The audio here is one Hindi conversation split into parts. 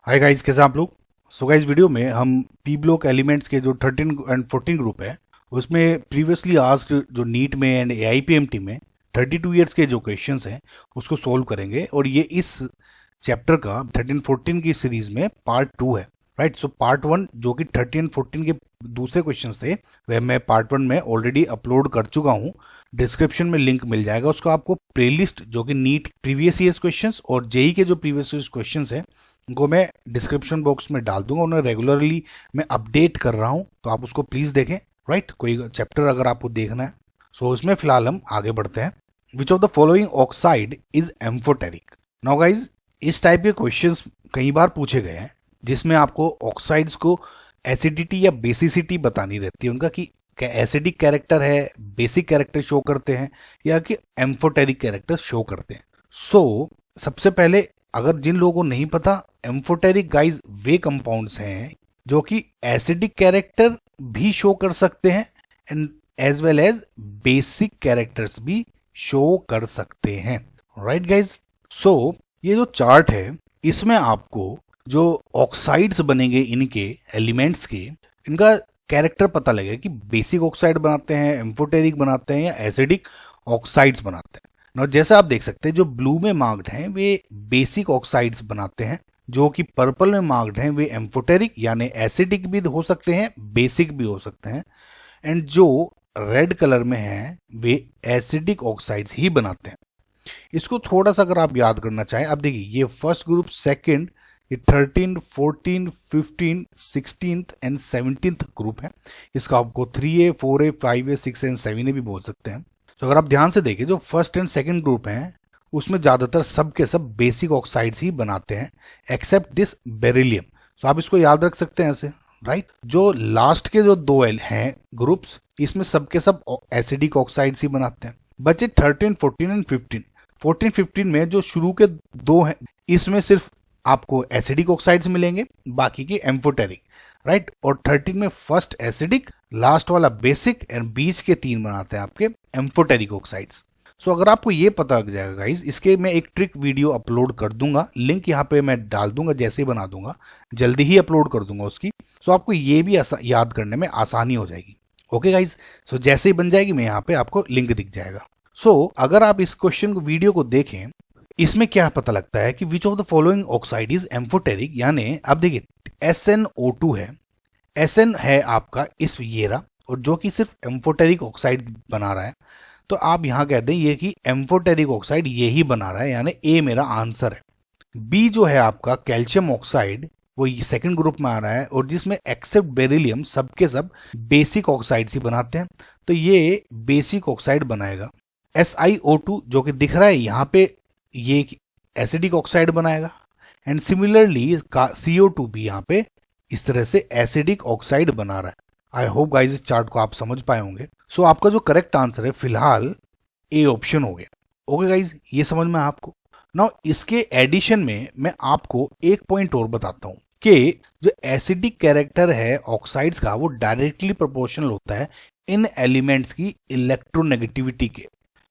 हाय गाइस, कैसे हैं आप लोग। सो गाइस, वीडियो में हम पी ब्लॉक एलिमेंट्स के जो 13 एंड 14 ग्रुप है उसमें प्रीवियसली आस्क्ड जो नीट में एंड एआईपीएमटी में 32 इयर्स के जो क्वेश्चंस हैं उसको सोल्व करेंगे। और ये इस चैप्टर का 13-14 की सीरीज में पार्ट 2 है। राइट, सो पार्ट 1 जो कि 13-14 के दूसरे क्वेश्चंस थे वह मैं पार्ट 1 में ऑलरेडी अपलोड कर चुका हूँ। डिस्क्रिप्शन में लिंक मिल जाएगा उसका आपको। प्लेलिस्ट जो कि नीट प्रीवियस ईयर्स क्वेश्चंस और जेई के जो प्रीवियस ईयर्स क्वेश्चंस हैं उनको मैं डिस्क्रिप्शन बॉक्स में डाल दूंगा। उन्हें रेगुलरली मैं अपडेट कर रहा हूँ, तो आप उसको प्लीज देखें। राइट, कोई चैप्टर अगर आपको देखना है। सो इसमें फिलहाल हम आगे बढ़ते हैं। Which of the following oxide is amphoteric. Now guys, इस टाइप के क्वेश्चंस कई बार पूछे गए हैं जिसमें आपको ऑक्साइड्स को एसिडिटी या बेसिसिटी बतानी रहती है उनका, कि क्या एसिडिक कैरेक्टर है, बेसिक कैरेक्टर शो करते हैं या कि एम्फोटेरिक कैरेक्टर शो करते हैं। सो सबसे पहले, अगर जिन लोगों को नहीं पता, एम्फोटेरिक गाइज वे कंपाउंड्स हैं जो कि एसिडिक कैरेक्टर भी शो कर सकते हैं and as well as basic characters भी शो कर सकते हैं। राइट गाइज, सो ये जो चार्ट है इसमें आपको जो ऑक्साइड्स बनेंगे इनके एलिमेंट्स के, इनका कैरेक्टर पता लगेगा कि बेसिक ऑक्साइड बनाते हैं, एम्फोटेरिक बनाते हैं या एसिडिक ऑक्साइड्स बनाते हैं। और जैसा आप देख सकते हैं जो ब्लू में मार्क्ड हैं वे बेसिक ऑक्साइड्स बनाते हैं, जो कि पर्पल में मार्क्ड हैं वे एम्फोटेरिक यानी एसिडिक भी हो सकते हैं, बेसिक भी हो सकते हैं, एंड जो रेड कलर में हैं वे एसिडिक ऑक्साइड्स ही बनाते हैं। इसको थोड़ा सा अगर आप याद करना चाहें, अब देखिए ये फर्स्ट ग्रुप, सेकंड, ये 13, 14, 15, 16 एंड 17 ग्रुप है। इसका आपको 3A, 4A, 5A, 6 and 7A भी बोल सकते हैं। तो अगर आप ध्यान से देखें जो फर्स्ट एंड सेकंड ग्रुप हैं उसमें ज़्यादातर सब के सब बेसिक ऑक्साइड्स ही बनाते हैं एक्सेप्ट दिस बेरिलियम। तो आप इसको याद रख सकते हैं ऐसे। राइट, जो लास्ट के जो दो हैं ग्रुप्स इसमें सब के सब एसिडिक ऑक्साइड्स ही बनाते हैं। बचे 13, 14 एंड 15। 14, 15 में जो शुरू के दो हैं इसमें सिर्फ आपको एसिडिक ऑक्साइड्स मिलेंगे, बाकी की एम्फोटेरिक। राइट, और 13 में फर्स्ट एसिडिक, लास्ट वाला बेसिक एंड बीच के तीन बनाते हैं आपके एम्फोटेरिक ऑक्साइड्स। सो अगर आपको ये पता लग जाएगा गाइस, इसके मैं एक ट्रिक वीडियो अपलोड कर दूंगा, लिंक यहाँ पे मैं डाल दूंगा, जैसे ही बना दूंगा जल्दी ही अपलोड कर दूंगा उसकी। सो आपको ये भी याद करने में आसानी हो जाएगी। ओके गाइज, सो जैसे ही बन जाएगी मैं यहाँ पे आपको लिंक दिख जाएगा। सो अगर आप इस क्वेश्चन को वीडियो को देखें, इसमें क्या पता लगता है कि विच of the following oxide is amphoteric, यानी आप देखिए SnO2 है, Sn है आपका इस येरा, और जो कि सिर्फ एम्फोटेरिक ऑक्साइड बना रहा है। तो आप यहाँ कहते हैं ये कि एम्फोटेरिक ऑक्साइड ये ही बना रहा है, यानी ए मेरा आंसर है। बी जो है आपका कैल्शियम ऑक्साइड, वो सेकंड ग्रुप में आ रहा है और जिसमें एक्सेप्ट बेरिलियम सब के सब बेसिक ऑक्साइड्स ही बनाते हैं, तो ये बेसिक ऑक्साइड बनाएगा। SiO2 जो कि दिख रहा है यहाँ पे ये एसिडिक ऑक्साइड बनाएगा, एंड सिमिलरली CO2 भी यहाँ पे इस तरह से एसिडिक ऑक्साइड बना रहा है। आई होप गाइस इस चार्ट को आप समझ पाए होंगे। सो आपका जो करेक्ट आंसर है फिलहाल ए ऑप्शन हो गया। ओके गाइस, ये समझ में आपको। नाउ इसके एडिशन में मैं आपको एक पॉइंट और बताता हूँ कि जो एसिडिक कैरेक्टर है ऑक्साइड्स का वो डायरेक्टली प्रोपोर्शनल होता है इन एलिमेंट्स की इलेक्ट्रोनेगेटिविटी के,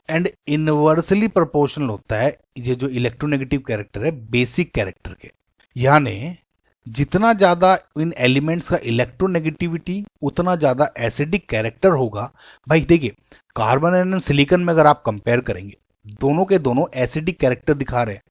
एंड इनवर्सली प्रोपोर्शनल होता है ये जो इलेक्ट्रोनेगेटिव कैरेक्टर है बेसिक कैरेक्टर के। यानी जितना ज्यादा इन एलिमेंट्स का इलेक्ट्रोनेगेटिविटी उतना ज्यादा एसिडिक कैरेक्टर होगा। भाई देखिए, कार्बन एंड सिलिकॉन में अगर आप कंपेयर करेंगे दोनों के दोनों एसिडिक कैरेक्टर दिखा रहे हैं,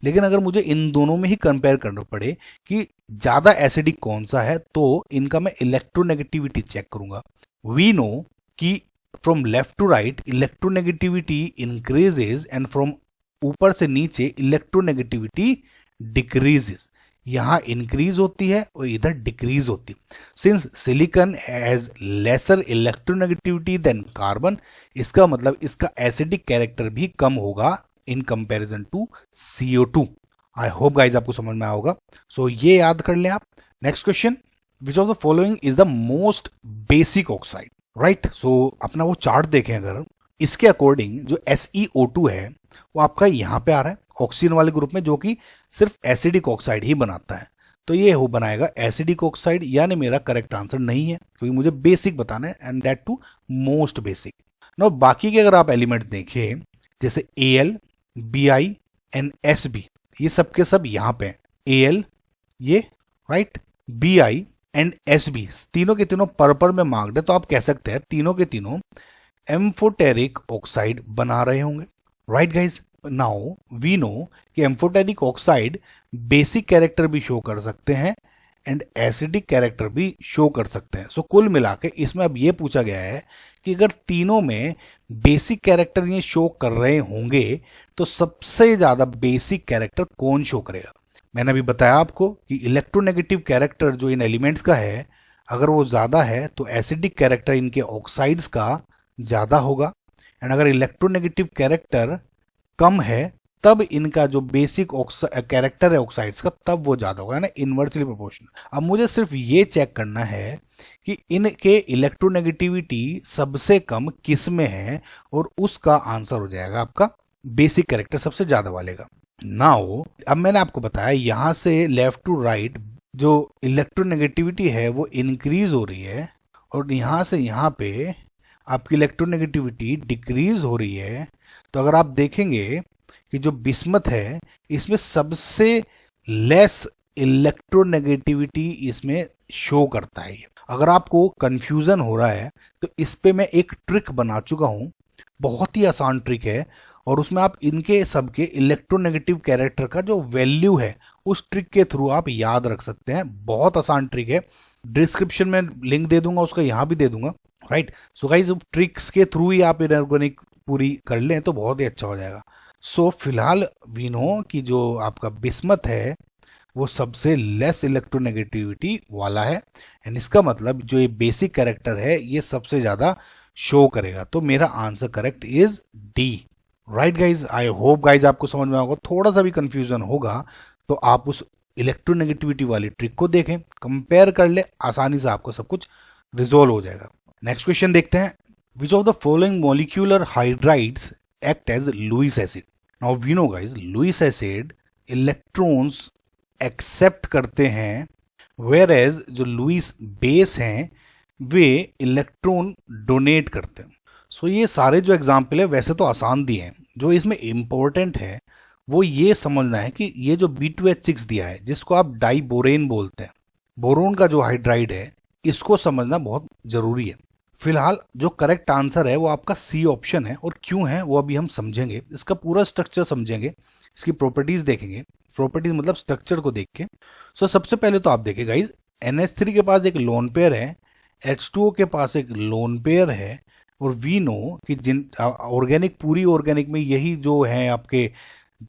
लेकिन अगर मुझे इन दोनों में ही कंपेयर करना पड़े कि ज्यादा एसिडिक कौन सा है, तो इनका मैं इलेक्ट्रोनेगेटिविटी चेक करूंगा। वी नो कि from left to right electronegativity increases and from ऊपर से नीचे इलेक्ट्रोनेगेटिविटी डिक्रीजेस। यहाँ इंक्रीज होती है और इधर डिक्रीज होती है। Since silicon has lesser electronegativity than carbon, इसका मतलब इसका एसिडिक कैरेक्टर भी कम होगा in comparison to CO2। I hope guys आपको समझ में आया होगा। सो ये याद कर लें आप। Next question, which of the following is the most basic oxide. Right, so अपना वो चार्ट देखें अगर, इसके अकॉर्डिंग जो SeO2 है वो आपका यहाँ पे आ रहा है ऑक्सीजन वाले ग्रुप में, जो कि सिर्फ एसिडिक ऑक्साइड ही बनाता है, तो ये हो बनाएगा एसिडिक ऑक्साइड। यानी मेरा करेक्ट आंसर नहीं है क्योंकि मुझे बेसिक बताना है and that too most basic. No बाकी के अगर आप एलिमेंट देखें जैसे Al, Bi एंड Sb, ये सब के सब यहाँ पे Al, ये, राइट। Bi एंड Sb तीनों के तीनों पर्पल में मार्क्ड है, तो आप कह सकते हैं तीनों के तीनों एम्फोटेरिक ऑक्साइड बना रहे होंगे, right guys. Now we know कि एम्फोटेरिक ऑक्साइड बेसिक कैरेक्टर भी शो कर सकते हैं एंड एसिडिक कैरेक्टर भी शो कर सकते हैं। सो कुल मिला के इसमें अब ये पूछा गया है कि अगर तीनों में बेसिक कैरेक्टर ये शो कर रहे होंगे तो सबसे ज्यादा बेसिक कैरेक्टर कौन शो करेगा। मैंने अभी बताया आपको कि इलेक्ट्रोनेगेटिव कैरेक्टर जो इन एलिमेंट्स का है, अगर वो ज्यादा है तो एसिडिक कैरेक्टर इनके ऑक्साइड्स का ज्यादा होगा, एंड अगर इलेक्ट्रोनेगेटिव कैरेक्टर कम है तब इनका जो बेसिक कैरेक्टर है ऑक्साइड्स का तब वो ज्यादा होगा, ना इनवर्सली प्रोपोर्शनल। अब मुझे सिर्फ ये चेक करना है कि इनके इलेक्ट्रोनेगेटिविटी सबसे कम किस में है, और उसका आंसर हो जाएगा आपका बेसिक कैरेक्टर सबसे ज्यादा वाले का। नाउ अब मैंने आपको बताया यहां से लेफ्ट टू राइट जो इलेक्ट्रोनेगेटिविटी है वो इंक्रीज हो रही है, और यहां से यहां पे आपकी इलेक्ट्रोनेगेटिविटी डिक्रीज हो रही है। तो अगर आप देखेंगे कि जो बिस्मथ है इसमें सबसे लेस इलेक्ट्रोनेगेटिविटी इसमें शो करता है। अगर आपको कंफ्यूजन हो रहा है तो इस पे मैं एक ट्रिक बना चुका हूं, बहुत ही आसान ट्रिक है, और उसमें आप इनके सबके इलेक्ट्रोनेगेटिव कैरेक्टर का जो वैल्यू है उस ट्रिक के थ्रू आप याद रख सकते हैं। बहुत आसान ट्रिक है, डिस्क्रिप्शन में लिंक दे दूंगा, उसका यहाँ भी दे दूंगा, राइट। सो गाइस ट्रिक्स के थ्रू ही आप इनऑर्गेनिक पूरी कर लें तो बहुत ही अच्छा हो जाएगा। सो फिलहाल वी नो कि जो आपका बिस्मथ है वो सबसे लेस इलेक्ट्रोनेगेटिविटी वाला है, एंड इसका मतलब जो ये बेसिक कैरेक्टर है ये सबसे ज्यादा शो करेगा। तो मेरा answer correct is D, right guys. I hope guys आपको समझ में आएगा। थोड़ा सा भी कंफ्यूजन होगा तो आप उस इलेक्ट्रोनेगेटिविटी वाली ट्रिक को देखें, कंपेयर कर ले, आसानी से आपको सब कुछ रिजोल्व हो जाएगा। नेक्स्ट क्वेश्चन देखते हैं। Which of the following molecular hydrides act as Lewis acid. Now we know guys Lewis acid electrons accept करते हैं, वेयर एज जो लुईस बेस हैं वे इलेक्ट्रॉन डोनेट करते हैं। सो ये सारे जो एग्जाम्पल है वैसे तो आसान दिए हैं, जो इसमें इंपॉर्टेंट है वो ये समझना है कि ये जो B2H6 दिया है जिसको आप डाइबोरेन बोलते हैं, बोरोन का जो हाइड्राइड है, इसको समझना बहुत जरूरी है। फिलहाल जो करेक्ट आंसर है वो आपका सी ऑप्शन है, और क्यों है वो अभी हम समझेंगे, इसका पूरा स्ट्रक्चर समझेंगे, इसकी प्रॉपर्टीज देखेंगे। प्रॉपर्टीज मतलब स्ट्रक्चर को देख के। सो सबसे पहले तो आप देखिए गाइज NH3 के पास एक लोन पेयर है, H2O के पास एक लोन पेयर है, और वी नो कि जिन ऑर्गेनिक पूरी ऑर्गेनिक में यही जो है आपके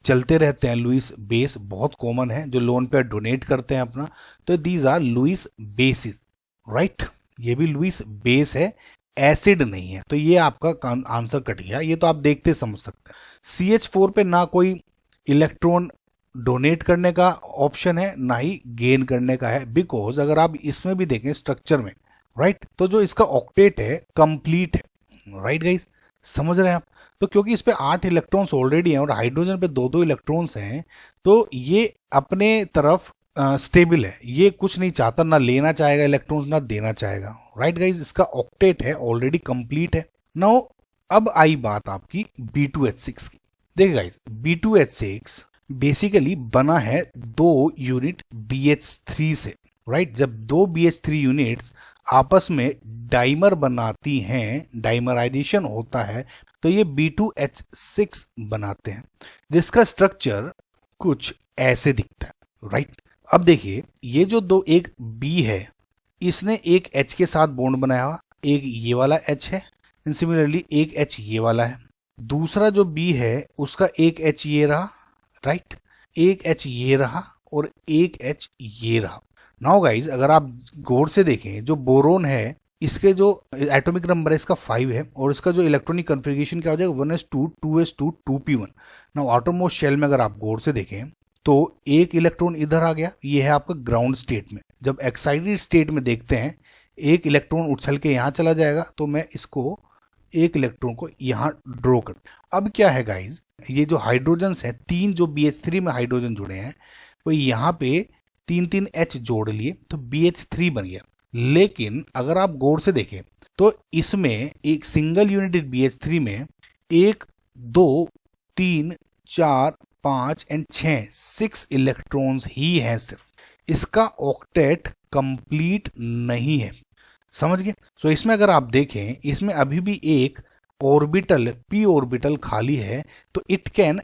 चलते रहते हैं, लुईस बेस बहुत कॉमन है जो लोन पेयर डोनेट करते हैं अपना, तो these are Lewis bases, right. ये भी लुईस बेस है, एसिड नहीं है, तो ये आपका आंसर कट गया। ये तो आप देखते समझ सकते हैं। CH4 पे ना कोई इलेक्ट्रॉन डोनेट करने का ऑप्शन है ना ही गेन करने का है, बिकॉज अगर आप इसमें भी देखें स्ट्रक्चर में, राइट, तो जो इसका ऑक्टेट है कंप्लीट है, राइट गाइस, समझ रहे हैं आप। तो क्योंकि इस पे 8 इलेक्ट्रॉन्स ऑलरेडी हैं और हाइड्रोजन पे 2-2 इलेक्ट्रॉन्स हैं, तो ये अपने तरफ स्टेबल है, ये कुछ नहीं चाहता, ना लेना चाहेगा इलेक्ट्रॉन्स ना देना चाहेगा, राइट गाइस। इसका ऑक्टेट है ऑलरेडी कंप्लीट है। नाउ अब आई बात आपकी B2H6 की। देखिए गाइस B2H6 बेसिकली बना है 2 यूनिट BH3 से, राइट। जब 2 BH3 यूनिट्स आपस में डाइमर बनाती हैं, डाइमराइजेशन होता है, तो ये B2H6 बनाते हैं, जिसका स्ट्रक्चर कुछ ऐसे दिखता है, राइट। अब देखिए ये जो दो, एक B है, इसने एक H के साथ बॉन्ड बनाया हुआ, एक ये वाला H है, एंड सिमिलरली एक H ये वाला है। दूसरा जो B है उसका एक H ये रहा, राइट, एक H ये रहा और एक H ये रहा। नाउ गाइज अगर आप गौर से देखें, जो बोरोन है इसके जो एटॉमिक नंबर है इसका 5 है, और इसका जो इलेक्ट्रॉनिक कन्फिगरेशन क्या हो जाएगा 1s2 2s2 2p1। Now आटोमोस्ट shell में अगर आप गौर से देखें तो एक इलेक्ट्रॉन इधर आ गया, ये है आपका ग्राउंड स्टेट में। जब एक्साइटेड स्टेट में देखते हैं एक इलेक्ट्रॉन उछल के यहाँ चला जाएगा, तो मैं इसको एक इलेक्ट्रॉन को यहाँ ड्रॉ कर। अब क्या है गाइज, ये जो हाइड्रोजन्स है, 3 जो BH3 में हाइड्रोजन जुड़े हैं वो यहाँ पे 3-3 H जोड़ लिए तो BH3 बन गया। लेकिन अगर आप गौर से देखें तो इसमें एक सिंगल यूनिट BH3 में 1 2 3 4 5 एंड 6 इलेक्ट्रॉन्स ही हैं सिर्फ। इसका ऑक्टेट कंप्लीट नहीं है, समझ गए। सो इसमें अगर आप देखें, इसमें अभी भी एक ऑर्बिटल p ऑर्बिटल खाली है, तो इट कैन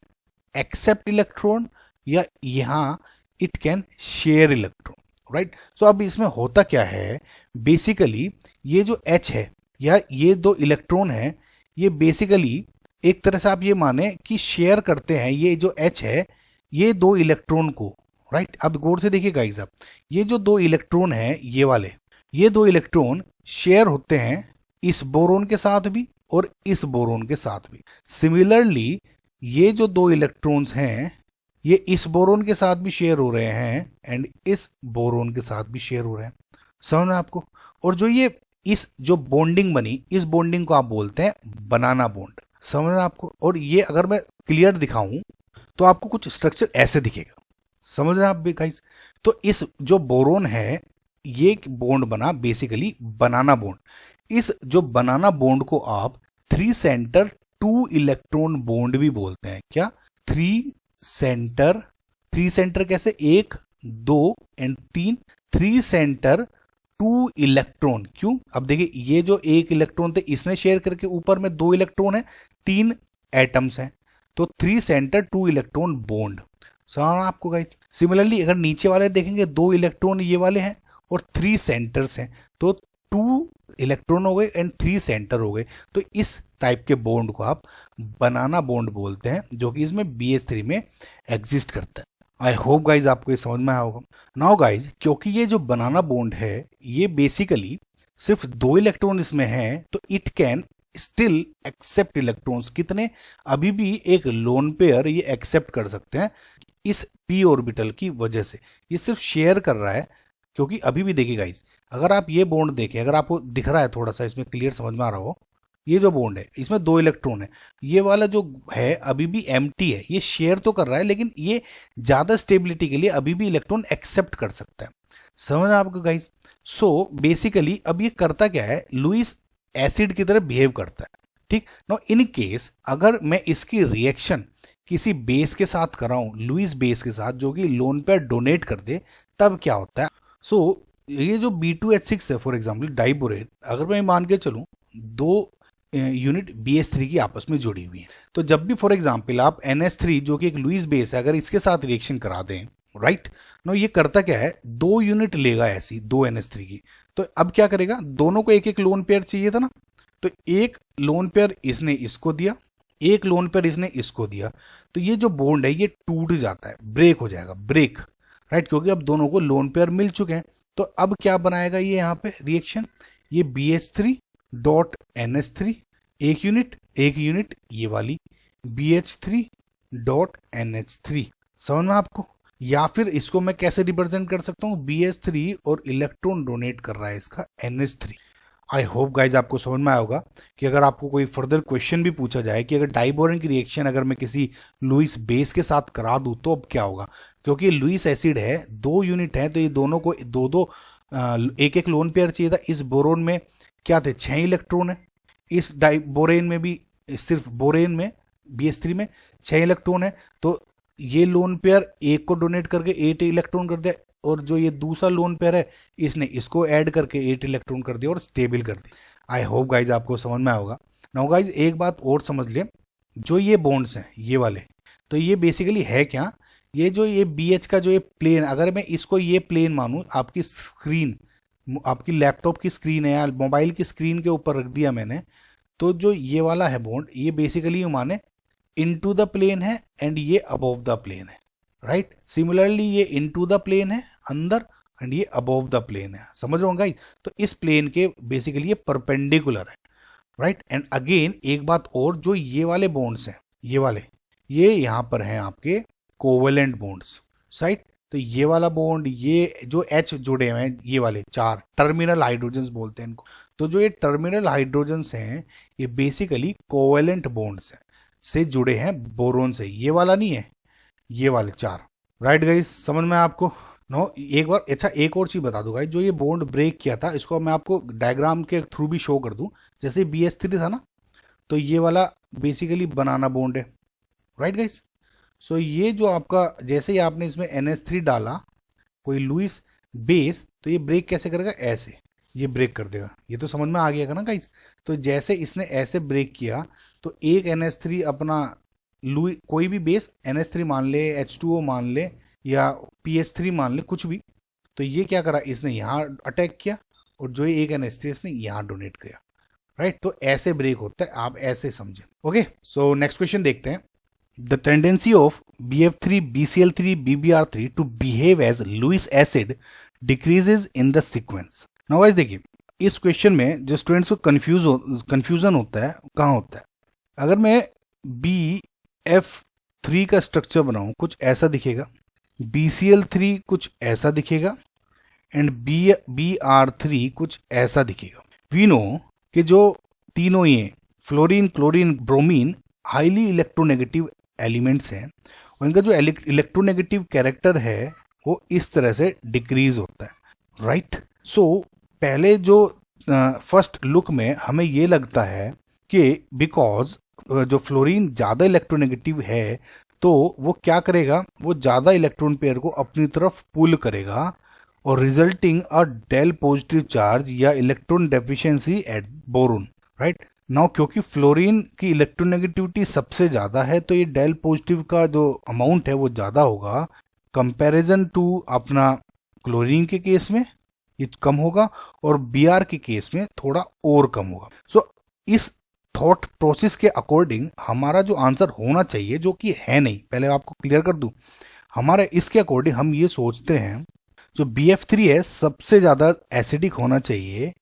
एक्सेप्ट इलेक्ट्रॉन या यहाँ it can share electron, right. So अब इसमें होता क्या है, बेसिकली ये जो H है या ये दो इलेक्ट्रॉन है, ये बेसिकली एक तरह से आप ये माने कि शेयर करते हैं ये जो H है ये दो इलेक्ट्रॉन को, राइट। अब गौर से देखिए गाइस, आप ये जो दो इलेक्ट्रॉन हैं ये वाले, ये दो इलेक्ट्रॉन शेयर होते हैं इस बोरोन के साथ भी और इस बोरोन के साथ भी। सिमिलरली ये जो दो इलेक्ट्रॉन्स हैं ये इस बोरोन के साथ भी शेयर हो रहे हैं एंड इस बोरोन के साथ भी शेयर हो रहे हैं, समझ आपको। और जो ये इस जो बॉन्डिंग बनी, इस बॉन्डिंग को आप बोलते हैं बनाना बॉन्ड, समझ आपको। और ये अगर मैं क्लियर दिखाऊं तो आपको कुछ स्ट्रक्चर ऐसे दिखेगा, समझ रहे हैं आप भी गाइस। तो इस जो बोरोन है ये बॉन्ड बना बेसिकली बनाना बॉन्ड। इस जो बनाना बॉन्ड को आप 3 सेंटर 2 इलेक्ट्रॉन बॉन्ड भी बोलते हैं। क्या 3 सेंटर कैसे, 1 2 एंड 3, 3 सेंटर 2 इलेक्ट्रॉन। क्यों, अब देखिए ये जो एक इलेक्ट्रॉन थे इसने शेयर करके ऊपर में 2 इलेक्ट्रॉन है, 3 एटम्स हैं, तो 3 सेंटर 2 इलेक्ट्रॉन बॉन्ड, समझ आपको गाइस। सिमिलरली अगर नीचे वाले देखेंगे 2 इलेक्ट्रॉन ये वाले हैं और 3 सेंटर्स हैं, तो 2 इलेक्ट्रॉन हो गए एंड 3 सेंटर हो गए। तो इस टाइप के बॉन्ड को आप बनाना बॉन्ड बोलते हैं, जो कि इसमें BH3 में एग्जिस्ट करता है। आई होप गाइज आपको ये समझ में आया होगा। नाउ गाइज, क्योंकि ये जो बनाना बॉन्ड है ये बेसिकली सिर्फ 2 इलेक्ट्रॉन इसमें हैं, तो it can still accept electrons. कितने, अभी भी एक लोन पेयर ये एक्सेप्ट कर सकते हैं इस p ऑर्बिटल की वजह से। ये सिर्फ शेयर कर रहा है, क्योंकि अभी भी देखिए गाइस, अगर आप ये बॉन्ड देखें, अगर आपको दिख रहा है थोड़ा सा इसमें क्लियर समझ में आ रहा हो, ये जो बॉन्ड है इसमें 2 इलेक्ट्रॉन है, ये वाला जो है अभी भी एम्प्टी है, ये शेयर तो कर रहा है लेकिन ये ज्यादा स्टेबिलिटी के लिए अभी भी इलेक्ट्रॉन एक्सेप्ट कर सकता है, समझ आपको गाइस। सो बेसिकली अब ये करता क्या है, लुईस एसिड की तरह बिहेव करता है, ठीक। नो इन केस अगर मैं इसकी रिएक्शन किसी बेस के साथ कराऊं, लुईस बेस के साथ, जो कि लोन पेयर डोनेट कर दे, तब क्या होता है। सो ये जो B2H6 है फॉर एग्जांपल डाइबोरेट, अगर मैं मान के चलूं 2 यूनिट BH3 की आपस में जुड़ी हुई है, तो जब भी फॉर एग्जांपल आप NH3 जो कि एक लुईस बेस है, अगर इसके साथ रिएक्शन करा दें, राइट, नो ये करता क्या है, 2 यूनिट लेगा ऐसी 2 NH3 की, तो अब क्या करेगा, दोनों को एक एक लोन पेयर चाहिए था ना, तो एक लोन पेयर इसने इसको दिया, एक लोन पेयर इसने इसको दिया, तो ये जो बॉन्ड है ये टूट जाता है, ब्रेक हो जाएगा, ब्रेक, राइट, क्योंकि अब दोनों को लोन पेयर मिल चुके हैं। तो अब क्या बनाएगा ये यहाँ पे रिएक्शन, ये BH3 डॉट NH3 एक यूनिट ये वाली BH3 डॉट NH3, समझ में आपको। या फिर इसको मैं कैसे रिप्रेजेंट कर सकता हूँ, BH3 और इलेक्ट्रॉन डोनेट कर रहा है इसका NH3। आई होप गाइज आपको समझ में आया होगा कि अगर आपको कोई फर्दर क्वेश्चन भी पूछा जाए कि अगर डाइबोरेन की रिएक्शन अगर मैं किसी लुईस बेस के साथ करा दूं तो अब क्या होगा, क्योंकि लुईस एसिड है, 2 यूनिट है, तो ये दोनों को दो एक एक लोन पेयर चाहिए था। इस बोरोन में क्या थे, 6 इलेक्ट्रॉन है, इस बोरेन में भी, सिर्फ बोरेन में BH3 में 6 इलेक्ट्रॉन है, तो ये लोन पेयर एक को डोनेट करके 8 इलेक्ट्रॉन कर दिया, और जो ये दूसरा लोन पेयर है इसने इसको ऐड करके 8 इलेक्ट्रॉन कर दिया और स्टेबल कर दिया। आई होप गाइज आपको समझ में आया होगा। नाउ गाइज एक बात और समझ ले, जो ये बॉन्ड्स हैं ये वाले, तो ये बेसिकली है क्या, ये जो ये BH का जो ये प्लेन, अगर मैं इसको ये प्लेन मानूं, आपकी स्क्रीन, आपकी लैपटॉप की स्क्रीन है या मोबाइल की स्क्रीन के ऊपर रख दिया मैंने, तो जो ये वाला है बॉन्ड ये बेसिकली माने इनटू द प्लेन है एंड ये अबव द प्लेन है, राइट। सिमिलरली ये इनटू द प्लेन है अंदर एंड ये अबव द प्लेन है, समझ रहे हो गाइस। तो इस प्लेन के बेसिकली ये परपेंडिकुलर है, राइट। एंड अगेन एक बात और, जो ये वाले बॉन्ड्स हैं ये वाले, ये यहाँ पर हैं आपके कोवेलेंट बॉन्ड्स, राइट। तो ये वाला बॉन्ड, ये जो H जुड़े हुए हैं ये वाले 4 टर्मिनल हाइड्रोजन्स बोलते हैं इनको, तो जो ये टर्मिनल हाइड्रोजन्स हैं ये बेसिकली कोवेलेंट बॉन्ड्स हैं से जुड़े हैं बोरोन से, ये वाला नहीं है, ये वाले 4, राइट गाइस, समझ में आपको। नो एक बार अच्छा एक और चीज बता दूं गाइस, जो ये बॉन्ड ब्रेक किया था इसको मैं आपको डायग्राम के थ्रू भी शो कर दूं। जैसे BH3 था ना, तो ये वाला बेसिकली बनाना बॉन्ड है, राइट गाइस। सो ये जो आपका, जैसे ही आपने इसमें NH3 डाला कोई लुईस बेस, तो ये ब्रेक कैसे करेगा, ऐसे ये ब्रेक कर देगा। ये तो समझ में आ गया ना गाइस। तो जैसे इसने ऐसे ब्रेक किया तो एक NH3 अपना लुई कोई भी बेस NH3 मान ले, H2O मान ले या PH3 मान ले, कुछ भी, तो ये क्या करा, इसने यहाँ अटैक किया और जो ये एक NH3 इसने यहाँ डोनेट किया, राइट। तो ऐसे ब्रेक होता है, आप ऐसे समझे। ओके, सो नेक्स्ट क्वेश्चन देखते हैं। The tendency of BF3, BCl3, BBr3 to behave as Lewis acid decreases in the sequence. Now guys देखिए, इस क्वेश्चन में जो स्टूडेंट्स को कंफ्यूजन होता है, कहाँ होता है, अगर मैं BF3 का स्ट्रक्चर बनाऊं, कुछ ऐसा दिखेगा, BCl3 कुछ ऐसा दिखेगा एंड BR3 कुछ ऐसा दिखेगा। वी नो कि जो तीनों ये fluorine, chlorine, bromine highly electronegative elements हैं और इनका जो इलेक्ट्रोनेगेटिव कैरेक्टर है वो इस तरह से डिक्रीज होता है, राइट। सो पहले जो फर्स्ट लुक में हमें ये लगता है कि बिकॉज जो फ्लोरीन ज़्यादा इलेक्ट्रोनेगेटिव है तो वो क्या करेगा, वो ज़्यादा इलेक्ट्रॉन पेयर को अपनी तरफ पुल करेगा और resulting a del positive charge या electron deficiency at boron, right. Now क्योंकि फ्लोरीन की इलेक्ट्रोनेगेटिविटी सबसे ज़्यादा है तो ये डेल पॉजिटिव का जो अमाउंट है वो ज़्यादा होगा कंपैरिजन टू अपना क्लोरीन के केस में ये कम होगा और Br के केस में थोड़ा और कम होगा। सो इस थॉट प्रोसेस के अकॉर्डिंग हमारा जो आंसर होना चाहिए, जो कि है नहीं, पहले आपको क्लियर कर दूं, हमारे इसके अकॉर्डिंग हम ये सोचते हैं जो BF3 है सबसे ज़्यादा एसिडिक होना चाहिए,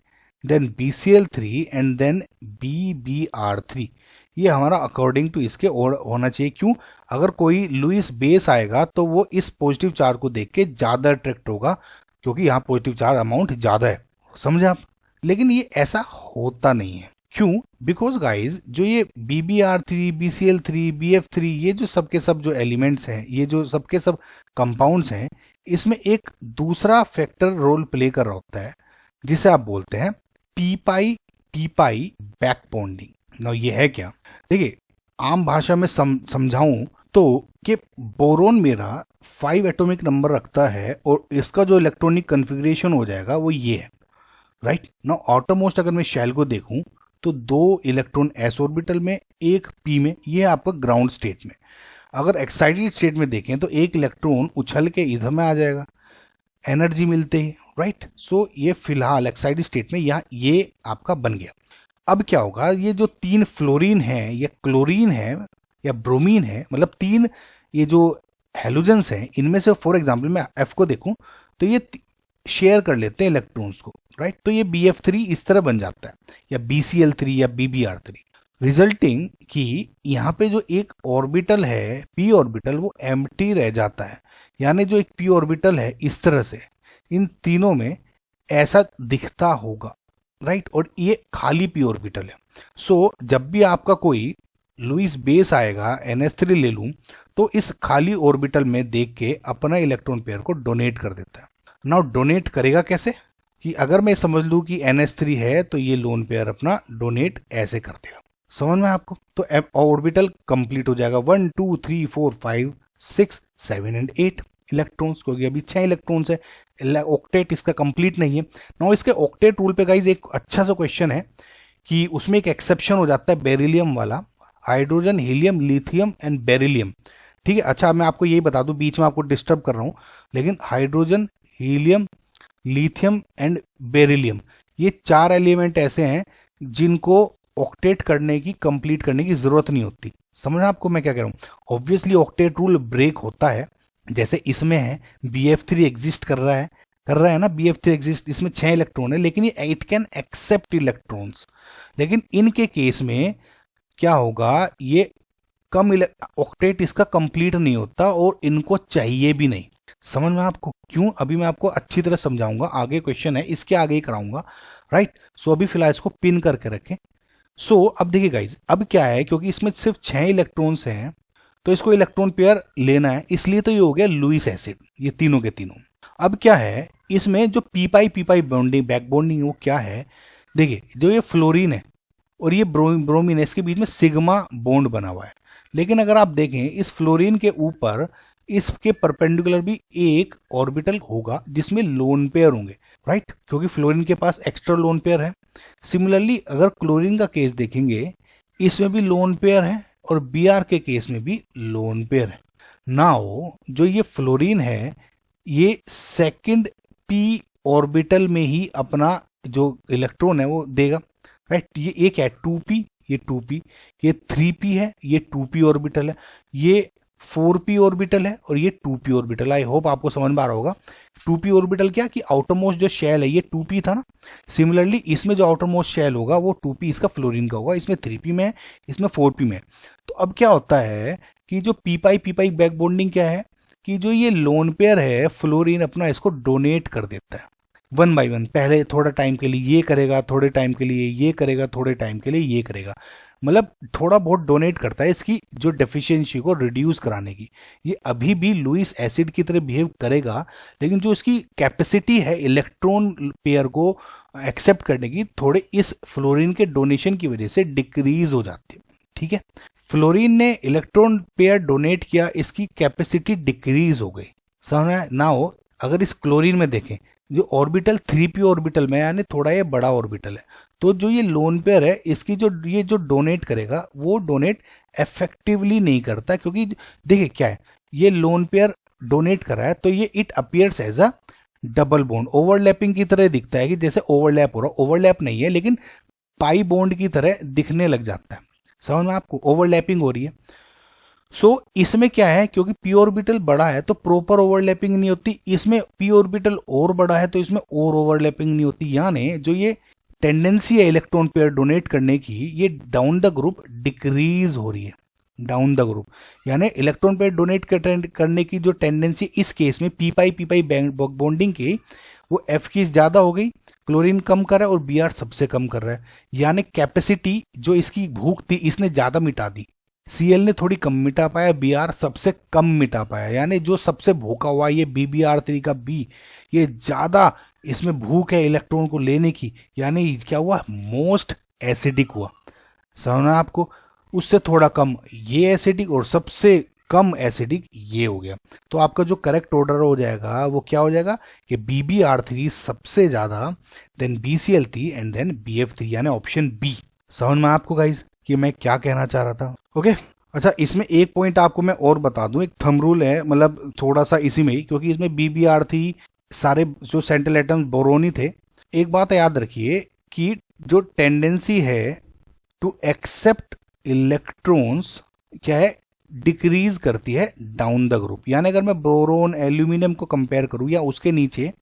then BCl3 and then BBr3, ये हमारा अकॉर्डिंग टू इसके और होना चाहिए। क्यों, अगर कोई लुईस बेस आएगा तो वो इस पॉजिटिव चार्ज को देख के ज़्यादा अट्रैक्ट होगा क्योंकि यहाँ पॉजिटिव चार्ज अमाउंट ज़्यादा है, समझे आप। लेकिन ये ऐसा होता नहीं है, क्यों, बिकॉज गाइज जो ये BBr3, BCl3, BF3 ये जो सबके सब जो एलिमेंट्स हैं, ये जो सबके सब कंपाउंड्स हैं, इसमें एक दूसरा फैक्टर रोल प्ले कर रहा होता है जिसे आप बोलते हैं पी बैक बॉन्डिंग। ना ये है क्या, देखिए आम भाषा में समझाऊं तो कि बोरोन मेरा 5 एटॉमिक नंबर रखता है और इसका जो इलेक्ट्रॉनिक कन्फिग्रेशन हो जाएगा वो ये है, राइट। ना ऑटोमोस्ट अगर मैं शेल को देखूं तो 2 इलेक्ट्रॉन s ऑर्बिटल में, एक p में, ये आपका ग्राउंड स्टेट में। अगर एक्साइटेड स्टेट में देखें तो एक इलेक्ट्रॉन उछल के इधर में आ जाएगा एनर्जी मिलते ही, राइट। सो ये फिलहाल एक्साइटेड स्टेट में यहाँ ये आपका बन गया। अब क्या होगा, ये जो 3 फ्लोरीन है या क्लोरीन है या ब्रोमीन है, मतलब 3 ये जो हेलोजेंस हैं, इनमें से फॉर एग्जांपल मैं F को देखूं तो ये शेयर कर लेते हैं इलेक्ट्रॉन्स को, राइट। तो ये BF3 इस तरह बन जाता है या BCl3 या BBr3, रिजल्टिंग कि यहाँ पे जो एक ऑर्बिटल है p ऑर्बिटल वो एम्प्टी रह जाता है, यानी जो एक p ऑर्बिटल है इस तरह से इन तीनों में ऐसा दिखता होगा, राइट। और ये खाली p ऑर्बिटल है। सो जब भी आपका कोई लुईस बेस आएगा, NH3 ले लूं तो इस खाली ऑर्बिटल में देख के अपना इलेक्ट्रॉन पेयर को डोनेट कर देता है। नाउ डोनेट करेगा कैसे, कि अगर मैं समझ लूं कि NH3 है तो ये लोन पेयर अपना डोनेट ऐसे कर देगा, समझ में आपको। तो ऑर्बिटल कंप्लीट हो जाएगा 1 2 3 4 5 6 7 एंड 8 इलेक्ट्रॉन्स, क्योंकि अभी 6 इलेक्ट्रॉन्स है, ऑक्टेट इसका कंप्लीट नहीं है। नाउ इसके ऑक्टेट रूल पे गाइस एक अच्छा सा क्वेश्चन है कि उसमें एक एक्सेप्शन हो जाता है बेरिलियम वाला, hydrogen, helium, lithium and beryllium, ठीक है। अच्छा मैं आपको यही बता दूं, बीच में आपको डिस्टर्ब कर रहा हूं, लेकिन hydrogen, helium, lithium and beryllium ये 4 एलिमेंट ऐसे हैं जिनको ऑक्टेट करने की, कंप्लीट करने की जरूरत नहीं होती। समझना आपको मैं क्या कह रहा हूँ। ऑब्वियसली ऑक्टेट रूल ब्रेक होता है, जैसे इसमें है BF3 एग्जिस्ट कर रहा है ना, BF3 एग्जिस्ट, इसमें 6 इलेक्ट्रॉन है लेकिन ये इट कैन एक्सेप्ट इलेक्ट्रॉन्स, लेकिन इनके केस में क्या होगा, ये कम ऑक्टेट इसका कंप्लीट नहीं होता और इनको चाहिए भी नहीं। समझ में आपको क्यों, अभी मैं आपको अच्छी तरह समझाऊंगा, आगे क्वेश्चन है इसके आगे ही कराऊंगा, राइट। सो अभी फिलहाल इसको पिन करके रखें। सो अब देखिए गाइज, अब क्या है, क्योंकि इसमें सिर्फ 6 इलेक्ट्रॉन्स हैं तो इसको इलेक्ट्रॉन पेयर लेना है, इसलिए तो ये हो गया लुईस एसिड, ये तीनों के तीनों। अब क्या है, इसमें जो पी बॉन्डिंग, बैक बॉन्डिंग, वो क्या है, देखिए जो ये फ्लोरीन है और ये ब्रोमीन है, इसके बीच में सिग्मा बॉन्ड बना हुआ है। लेकिन अगर आप देखें इस फ्लोरीन के ऊपर इसके परपेंडिकुलर भी एक ऑर्बिटल होगा जिसमें लोन पेयर होंगे, राइट, क्योंकि फ्लोरीन के पास एक्स्ट्रा लोन पेयर है। सिमिलरली अगर क्लोरीन का केस देखेंगे, इसमें भी लोन पेयर है और Br के केस में भी लोन पेयर है। नाउ जो ये फ्लोरीन है ये सेकंड p ऑर्बिटल में ही अपना जो इलेक्ट्रॉन है वो देगा, राइट। ये एक है 2p, ये 2p, ये 3p है, ये 2p ऑर्बिटल है, ये 4p ऑर्बिटल है और ये 2p ऑर्बिटल। आई होप आपको समझ में आ रहा होगा। 2p ऑर्बिटल क्या कि आउटरमोस्ट जो शेल है ये 2p था ना, सिमिलरली इसमें जो आउटरमोस्ट शेल होगा वो 2p इसका फ्लोरीन का होगा, इसमें 3p में है, इसमें 4p में है। तो अब क्या होता है कि जो p पाई बैक बॉन्डिंग क्या है कि जो ये लोन पेयर है फ्लोरीन अपना इसको डोनेट कर देता है 1 बाय 1। पहले थोड़ा टाइम के लिए ये करेगा, थोड़े टाइम के लिए ये करेगा, थोड़े टाइम के लिए ये करेगा, मतलब थोड़ा बहुत डोनेट करता है इसकी जो डेफिशिएंसी को रिड्यूस कराने की। ये अभी भी लुईस एसिड की तरह बिहेव करेगा, लेकिन जो इसकी कैपेसिटी है इलेक्ट्रॉन पेयर को एक्सेप्ट करने की, थोड़े इस फ्लोरीन के डोनेशन की वजह से डिक्रीज हो जाती है, ठीक है। फ्लोरीन ने इलेक्ट्रॉन पेयर डोनेट किया, इसकी कैपेसिटी डिक्रीज हो गई, समझ ना हो। अगर इस क्लोरीन में देखें जो ऑर्बिटल 3p ऑर्बिटल में यानी थोड़ा ये बड़ा ऑर्बिटल है, तो जो ये लोन पेयर है इसकी जो ये जो डोनेट करेगा वो डोनेट इफेक्टिवली नहीं करता, क्योंकि देखिए क्या है, ये लोन पेयर डोनेट कर रहा है तो ये it appears as a double bond, overlapping की तरह दिखता है कि जैसे ओवरलैप हो रहा, ओवरलैप नहीं है लेकिन पाई बॉन्ड की तरह दिखने लग जाता है, समझ में आपको, ओवरलैपिंग हो रही है। सो इसमें क्या है, क्योंकि p ऑर्बिटल बड़ा है तो प्रॉपर ओवरलैपिंग नहीं होती, इसमें p ऑर्बिटल और बड़ा है तो इसमें और ओवरलैपिंग नहीं होती, यानी जो ये टेंडेंसी है इलेक्ट्रॉन पेयर डोनेट करने की ये डाउन द ग्रुप डिक्रीज हो रही है, डाउन द ग्रुप, यानी इलेक्ट्रॉन पेयर डोनेट करने की जो टेंडेंसी इस केस में p पाई बॉन्डिंग की वो f की ज्यादा हो गई, क्लोरीन कम कर रहा है और Br सबसे कम कर रहा है, यानी कैपेसिटी जो इसकी भूख थी इसने ज्यादा मिटा दी, Cl ने थोड़ी कम मिटा पाया, Br सबसे कम मिटा पाया, यानी जो सबसे भूखा हुआ ये BBr3 का B, ये ज्यादा इसमें भूख है इलेक्ट्रॉन को लेने की, यानी क्या हुआ, मोस्ट एसिडिक हुआ, समझना आपको। उससे थोड़ा कम ये एसिडिक और सबसे कम एसिडिक ये हो गया। तो आपका जो करेक्ट ऑर्डर हो जाएगा वो क्या हो जाएगा कि BBr3 सबसे ज्यादा, then BCl3 and then BF3, यानी ऑप्शन बी। समझ में आपको गाइज कि मैं क्या कहना चाह रहा था, ओके। अच्छा, इसमें एक पॉइंट आपको मैं और बता दूं, एक थंब रूल है, मतलब थोड़ा सा इसी में ही, क्योंकि इसमें BBr3 सारे जो सेंट्रल एटम बोरोन ही थे। एक बात याद रखिए कि जो टेंडेंसी है टू एक्सेप्ट इलेक्ट्रॉन्स क्या है, डिक्रीज करती है डाउन द ग्रुप, यानी अगर मैं बोरोन एल्यूमिनियम को कंपेयर करूं या उसके नीचे,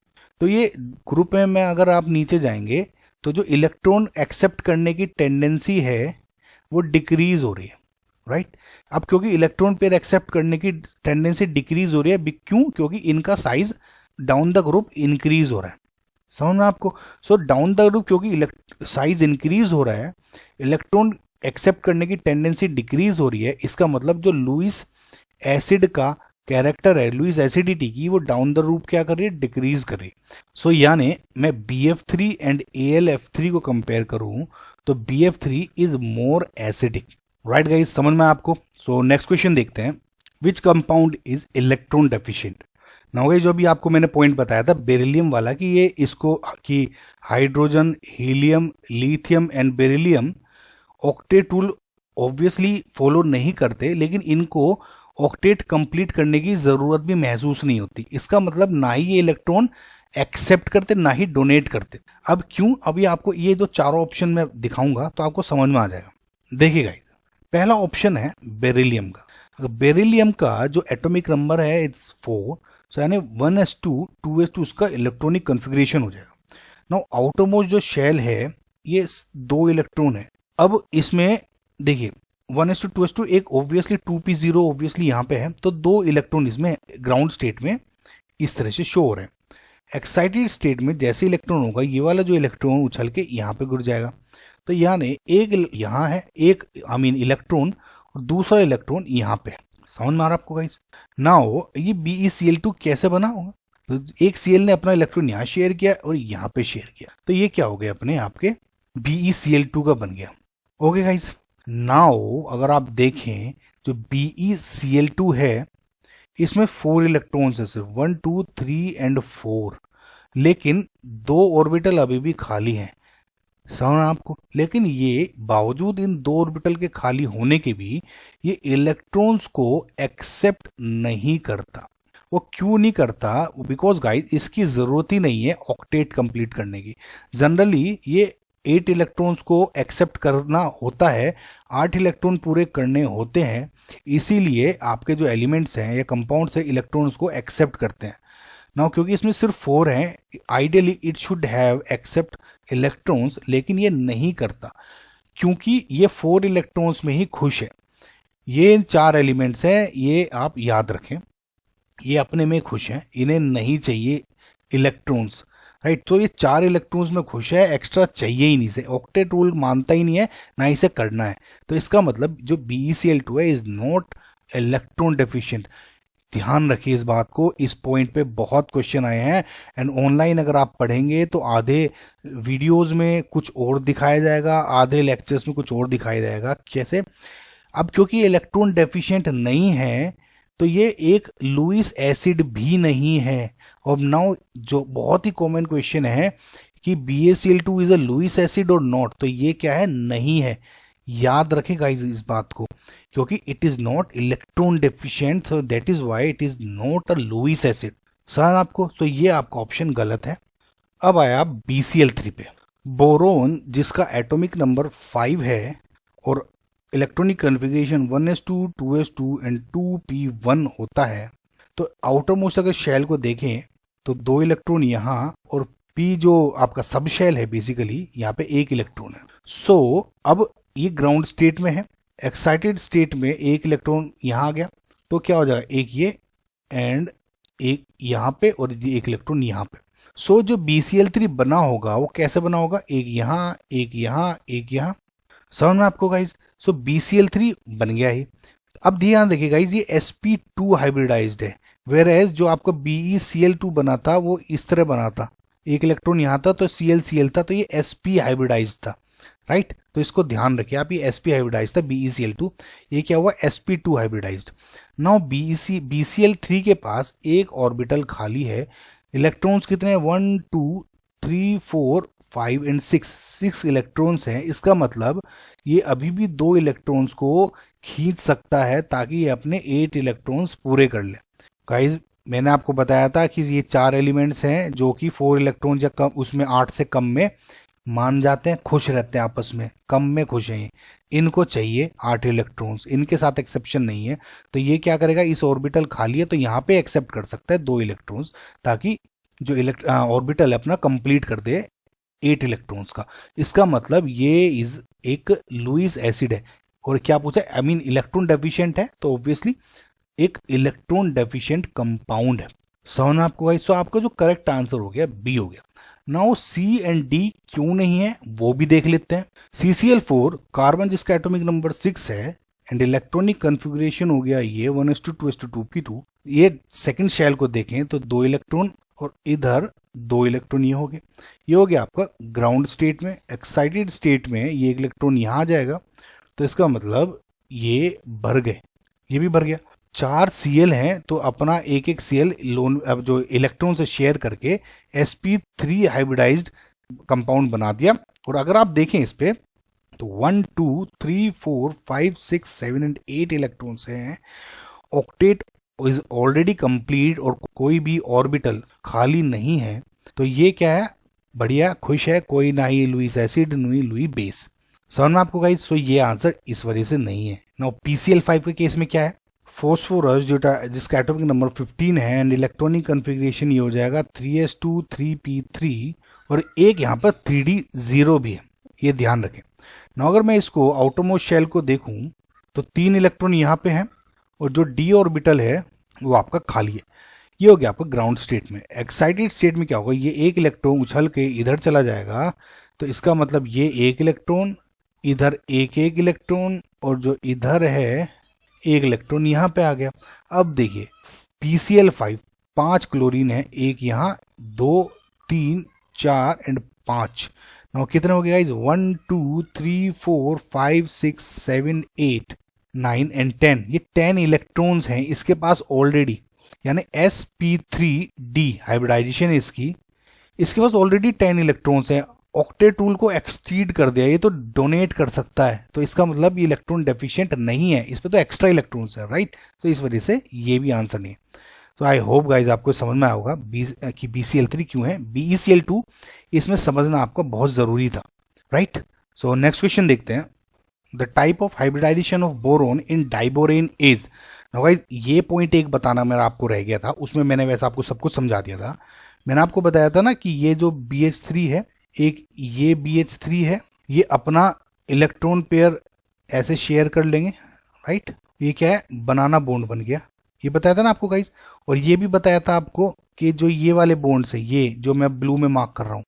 तो ये ग्रुप में अगर आप नीचे जाएंगे तो जो इलेक्ट्रॉन एक्सेप्ट करने की टेंडेंसी है वो डिक्रीज हो रही है, राइट। अब क्योंकि इलेक्ट्रॉन पेयर एक्सेप्ट करने की टेंडेंसी डिक्रीज हो रही है, क्यों, क्योंकि इनका size down the group increase हो रहा है, समझना आपको। सो डाउन द ग्रुप क्योंकि साइज इंक्रीज हो रहा है, इलेक्ट्रॉन एक्सेप्ट करने की टेंडेंसी डिक्रीज हो रही है, इसका मतलब जो लुईस एसिड का कैरेक्टर है, लुईस एसिडिटी की, वो डाउन द रूप क्या कर रही है, डिक्रीज कर रही है। सो यानी मैं BF3 एंड AlF3 को कंपेयर करूं तो BF3 is more acidic, right guys, समझ में आपको। सो नेक्स्ट क्वेश्चन देखते हैं, which compound is electron deficient. ना गाइस, जो भी आपको मैंने पॉइंट बताया था बेरिलियम वाला कि ये इसको कि hydrogen, helium, lithium and beryllium octet rule obviously follow नहीं करते, लेकिन इनको ऑक्टेट कंप्लीट करने की जरूरत भी महसूस नहीं होती, इसका मतलब ना ही ये इलेक्ट्रॉन एक्सेप्ट करते ना ही डोनेट करते। अब क्यों, अभी आपको ये जो चारों ऑप्शन मैं दिखाऊंगा तो आपको समझ में आ जाएगा। देखिएगा, पहला ऑप्शन है बेरिलियम का। बेरिलियम का जो एटॉमिक नंबर है इट्स 4, सो यानी 1s2 2s2 उसका इलेक्ट्रॉनिक कॉन्फ़िगरेशन हो जाएगा। नाउ आउटरमोस्ट जो शेल है ये 2 इलेक्ट्रॉन है। अब इसमें देखिए 1s2 2s2, एक ऑब्वियसली 2p0 ऑब्वियसली यहाँ पे है, तो 2 इलेक्ट्रॉन इसमें ग्राउंड स्टेट में इस तरह से शो हो रहे हैं। एक्साइटेड स्टेट में जैसे इलेक्ट्रॉन होगा ये वाला जो इलेक्ट्रॉन उछल के यहाँ पे गिर जाएगा, तो यानी एक यहाँ है, एक इलेक्ट्रॉन और दूसरा इलेक्ट्रॉन यहाँ पे, समझ में आ रहा आपको गाइस। नाउ ये BeCl2 कैसे बना होगा, तो एक Cl ने अपना इलेक्ट्रॉन यहाँ शेयर किया और यहाँ पे शेयर किया, तो ये क्या हो गया, अपने आपके BeCl2 का बन गया, ओके गाइस। नाउ अगर आप देखें जो BeCl2 है इसमें 4 इलेक्ट्रॉन्स है, सिर्फ 1 2 3 एंड 4, लेकिन 2 ऑर्बिटल अभी भी खाली हैं। समझ आपको? लेकिन ये बावजूद इन 2 ऑर्बिटल के खाली होने के भी ये इलेक्ट्रॉन्स को एक्सेप्ट नहीं करता। वो क्यों नहीं करता? बिकॉज गाइस इसकी ज़रूरत ही नहीं है ऑक्टेट कंप्लीट करने की। जनरली ये 8 इलेक्ट्रॉन्स को एक्सेप्ट करना होता है, 8 इलेक्ट्रॉन पूरे करने होते हैं, इसीलिए आपके जो एलिमेंट्स हैं या कंपाउंड्स हैं इलेक्ट्रॉन्स को एक्सेप्ट करते हैं। नाउ क्योंकि इसमें सिर्फ 4 हैं, ideally it should have accept electrons, लेकिन ये नहीं करता क्योंकि ये 4 इलेक्ट्रॉन्स में ही खुश है। ये 4 एलिमेंट्स हैं, ये आप याद रखें, ये अपने में खुश हैं, इन्हें नहीं चाहिए इलेक्ट्रॉन्स, राइट। तो ये 4 इलेक्ट्रॉन्स में खुश है, एक्स्ट्रा चाहिए ही नहीं, से ऑक्टेट रूल मानता ही नहीं है, ना इसे करना है। तो इसका मतलब जो BeCl2 है इज नॉट इलेक्ट्रॉन डेफिशिएंट। ध्यान रखिए इस बात को, इस पॉइंट पे बहुत क्वेश्चन आए हैं एंड ऑनलाइन अगर आप पढ़ेंगे तो आधे वीडियोस में कुछ और दिखाया जाएगा, आधे लेक्चर्स में कुछ और दिखाया जाएगा। कैसे? अब क्योंकि इलेक्ट्रॉन डेफिशिएंट नहीं है तो ये एक लुईस एसिड भी नहीं है। और नाउ जो बहुत ही कॉमन क्वेश्चन है कि BaCl2 is a Lewis acid और नॉट, तो ये क्या है? नहीं है। याद रखेगा इस बात को, क्योंकि it is not electron deficient, so that is why it is not a Lewis acid. समझ आपको? तो ये आपका ऑप्शन गलत है। अब आया BCl3 पे। बोरोन जिसका एटॉमिक नंबर 5 है और electronic configuration 1s2 2s2 and 2p1 होता है, तो आउटर मोस्ट अगर शेल को देखें तो 2 इलेक्ट्रॉन यहाँ और p जो आपका सब शेल है बेसिकली यहाँ पे 1 इलेक्ट्रॉन है। सो अब ये ग्राउंड स्टेट में है, एक्साइटेड स्टेट में 1 इलेक्ट्रॉन यहाँ आ गया, तो क्या हो जाएगा? एक ये एंड एक यहाँ पे और ये 1 इलेक्ट्रॉन यहाँ पे। सो जो BCl3 बना होगा वो कैसे बना होगा? एक यहाँ, एक यहाँ, एक यहाँ। समझ में आपको गाइज? सो BCl3 बन गया है। अब ध्यान देखिए गाइज, ये sp2 हाइब्रिडाइज्ड है, वेयर एज जो आपका BeCl2 बना था वो इस तरह बना था, 1 इलेक्ट्रॉन यहाँ था तो Cl था, तो ये sp हाइब्रिडाइज्ड था, राइट। तो इसको ध्यान रखिए आप, ये sp हाइब्रिडाइज्ड था BeCl2, ये क्या हुआ? sp2 hybridised. नाउ BCl3 के पास एक ऑर्बिटल खाली है, इलेक्ट्रॉन्स कितने हैं? 1 2 3 4 5 एंड 6 इलेक्ट्रॉन्स हैं। इसका मतलब ये अभी भी 2 इलेक्ट्रॉन्स को खींच सकता है ताकि ये अपने 8 इलेक्ट्रॉन्स पूरे कर ले। गाइज मैंने आपको बताया था कि ये 4 एलिमेंट्स हैं जो कि 4 इलेक्ट्रॉन या कम, उसमें 8 से कम में मान जाते हैं, खुश रहते हैं आपस में, कम में खुश हैं। इनको चाहिए 8 इलेक्ट्रॉन्स, इनके साथ एक्सेप्शन नहीं है। तो ये क्या करेगा? इस ऑर्बिटल खाली है तो यहाँ पे एक्सेप्ट कर सकता है 2 इलेक्ट्रॉन्स, ताकि जो ऑर्बिटल है अपना कंप्लीट कर दे 8 इलेक्ट्रॉन्स का। इसका मतलब ये इज एक लुईस एसिड है। और क्या पूछा? आई मीन इलेक्ट्रॉन डेफिशिएंट है, तो ऑब्वियसली एक इलेक्ट्रॉन डेफिशिएंट कंपाउंड है। समझना आपको गाइस? सो आपका जो करेक्ट आंसर हो गया बी हो गया। नाउ C एंड D क्यों नहीं है वो भी देख लेते हैं। CCl4 कार्बन जिसका एटॉमिक नंबर 6 है एंड इलेक्ट्रॉनिक कन्फिग्रेशन हो गया ये 1s2 2s2 2p2। ये सेकंड शेल को देखें तो 2 इलेक्ट्रॉन और इधर 2 इलेक्ट्रॉन ये हो गए। ये हो गया आपका ग्राउंड स्टेट में। एक्साइटेड स्टेट में ये एक इलेक्ट्रॉन यहाँ आ जाएगा, तो इसका मतलब ये भर गए, ये भी भर गया। 4 Cl हैं तो अपना एक एक Cl लोन अब जो इलेक्ट्रॉन से शेयर करके sp3 हाइब्रिडाइज्ड कंपाउंड बना दिया। और अगर आप देखें इस पे तो 1 2 3 4 5 6 7 एंड 8 इलेक्ट्रॉन्स हैं। ऑक्टेट इज ऑलरेडी कंप्लीट और कोई भी ऑर्बिटल खाली नहीं है, तो ये क्या है? बढ़िया, खुश है, कोई ना ही लुईस एसिड ना ही लुई बेस। समझ में आपको गाइस? सो ये आंसर इस वजह से नहीं है। नाउ PCl5 के केस में क्या है? फॉस्फोरस जिसका एटॉमिक नंबर 15 है एंड इलेक्ट्रॉनिक कन्फिग्रेशन ये हो जाएगा 3s2 3p3 और एक यहाँ पर 3d0 भी है, ये ध्यान रखें। ना अगर मैं इसको आउटरमोस्ट शेल को देखूं तो 3 इलेक्ट्रॉन यहाँ पे हैं और जो d ऑर्बिटल है वो आपका खाली है। ये हो गया आपका ग्राउंड स्टेट में। एक्साइटेड स्टेट में क्या होगा? ये एक इलेक्ट्रॉन उछल के इधर चला जाएगा, तो इसका मतलब ये एक इलेक्ट्रॉन, इधर एक एक इलेक्ट्रॉन और जो इधर है एक इलेक्ट्रॉन यहाँ पे आ गया। अब देखिए PCl5 5 क्लोरीन है, एक यहाँ 2 3 4 एंड 5। नाउ कितने हो गए गाइस? 1 2 3 4 5 6 7 8 9 एंड 10। ये 10 इलेक्ट्रॉन्स हैं इसके पास ऑलरेडी। यानी sp3d हाइब्रिडाइजेशन है इसके पास ऑलरेडी 10 इलेक्ट्रॉन्स हैं, ऑक्टेट रूल को एक्ससीड कर दिया, ये तो डोनेट कर सकता है, तो इसका मतलब ये इलेक्ट्रॉन डेफिशिएंट नहीं है, इस पर तो एक्स्ट्रा इलेक्ट्रॉन्स है, राइट। तो इस वजह से ये भी आंसर नहीं है। तो आई होप गाइज आपको समझ में आया होगा कि BCl3 क्यों है। BeCl2 इसमें समझना आपको बहुत ज़रूरी था, राइट। सो नेक्स्ट क्वेश्चन देखते हैं। The type of hybridization of boron in diborane is. Guys ये पॉइंट एक बताना मेरा आपको रह गया था, उसमें मैंने वैसे आपको सब कुछ समझा दिया था। मैंने आपको बताया था ना कि ये जो BH3 है, एक ये BH3 है, ये अपना इलेक्ट्रॉन पेयर ऐसे शेयर कर लेंगे, राइट। ये क्या है, बनाना बॉन्ड बन गया, ये बताया था ना आपको गाइज। और ये भी बताया था आपको कि जो ये वाले बॉन्ड्स हैं, ये जो मैं ब्लू में मार्क कर रहा हूँ,